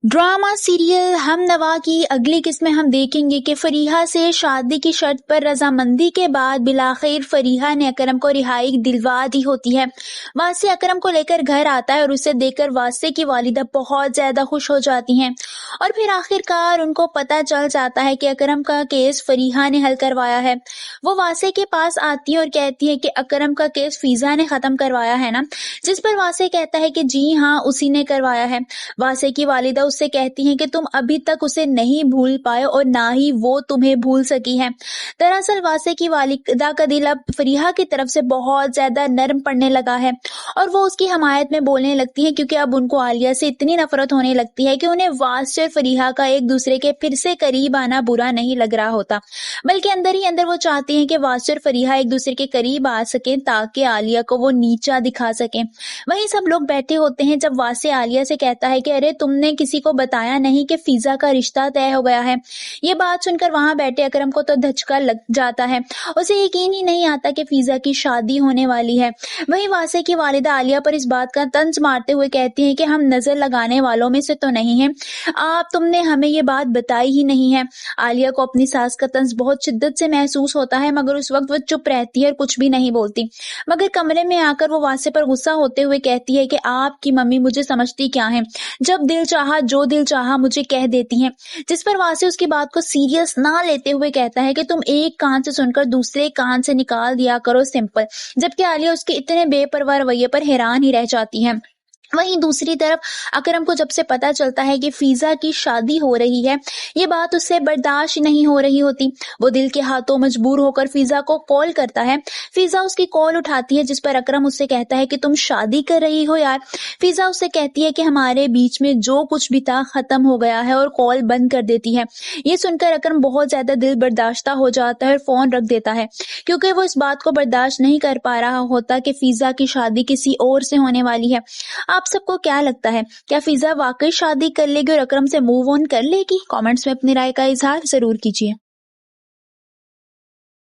Drama serial हम नवा की अगली किस्त में हम देखेंगे कि फरीहा से शादी की शर्त पर रजामंदी के बाद बिलाखिर फरीहा ने अकरम को रिहाई दिलवा दी होती है। वासे अकरम को लेकर घर आता है और उसे देखकर वासे की वालिदा बहुत ज्यादा खुश हो जाती हैं और फिर आखिरकार उनको पता चल जाता है कि अकरम का केस फरीहा ने हल करवाया है। वो वासे के पास आती है और कहती है कि अकरम का केस फीजा ने खत्म करवाया है ना, जिस पर वासे कहता है कि जी हाँ, उसी ने करवाया है। वासे की वालिदा उससे कहती हैं कि तुम अभी तक उसे नहीं भूल पाए और ना ही वो तुम्हें भूल सकी है। दरअसल वासे की वालिदा का दिल अब फरीहा की तरफ से बहुत ज्यादा नर्म पड़ने लगा है और वो उसकी हमायत में बोलने लगती है, क्योंकि अब उनको आलिया से इतनी नफरत होने लगती है कि उन्हें वासे और फरीहा का एक दूसरे के फिर से करीब आना बुरा नहीं लग रहा होता, बल्कि अंदर ही अंदर वो चाहती हैं कि वासे और फरीहा एक दूसरे के करीब आ सकें ताकि आलिया को वो नीचा दिखा सकें। वहीं सब लोग बैठे होते हैं जब वासे आलिया से कहता है कि अरे तुमने किसी को बताया नहीं कि फीजा का रिश्ता तय हो गया है। ये बात सुनकर वहां बैठे अकरम को तो धचका लग जाता है, उसे यकीन ही नहीं आता कि फीजा की शादी होने वाली है। वहीं वासे की वालिदा आलिया पर इस बात का तंज मारते हुए कहती है कि हम नजर लगाने वालों में से तो नहीं हैं, आप तुमने हमें ये बात बताई ही नहीं है। आलिया को अपनी सास का तंज बहुत शिद्दत से महसूस होता है, मगर उस वक्त वो चुप रहती है और कुछ भी नहीं बोलती। मगर कमरे में आकर वो वासे पर गुस्सा होते हुए कहती है कि आपकी मम्मी मुझे समझती क्या है, जब दिल चाहा जो दिल चाहा मुझे कह देती हैं। जिस पर वासे उसकी बात को सीरियस ना लेते हुए कहता है कि तुम एक कान से सुनकर दूसरे कान से निकाल दिया करो, सिंपल। जबकि आलिया उसके इतने बेपरवाह रवैये पर हैरान ही रह जाती है। वहीं दूसरी तरफ अकरम को जब से पता चलता है कि फीजा की शादी हो रही है, ये बात उससे बर्दाश्त नहीं हो रही होती। वो दिल के हाथों मजबूर होकर फीजा को कॉल करता है। फीजा उसकी कॉल उठाती है, जिस पर अकरम उससे कहता है कि तुम शादी कर रही हो यार। फीजा उससे कहती है कि हमारे बीच में जो कुछ भी था खत्म हो गया है और कॉल बंद कर देती है। ये सुनकर अकरम बहुत ज्यादा दिल बर्दाश्ता हो जाता है और फोन रख देता है, क्योंकि वो इस बात को बर्दाश्त नहीं कर पा रहा होता कि फीजा की शादी किसी और से होने वाली है। आप सबको क्या लगता है, क्या फीजा वाकई शादी कर लेगी और अकरम से मूव ऑन कर लेगी? कमेंट्स में अपनी राय का इजहार जरूर कीजिए।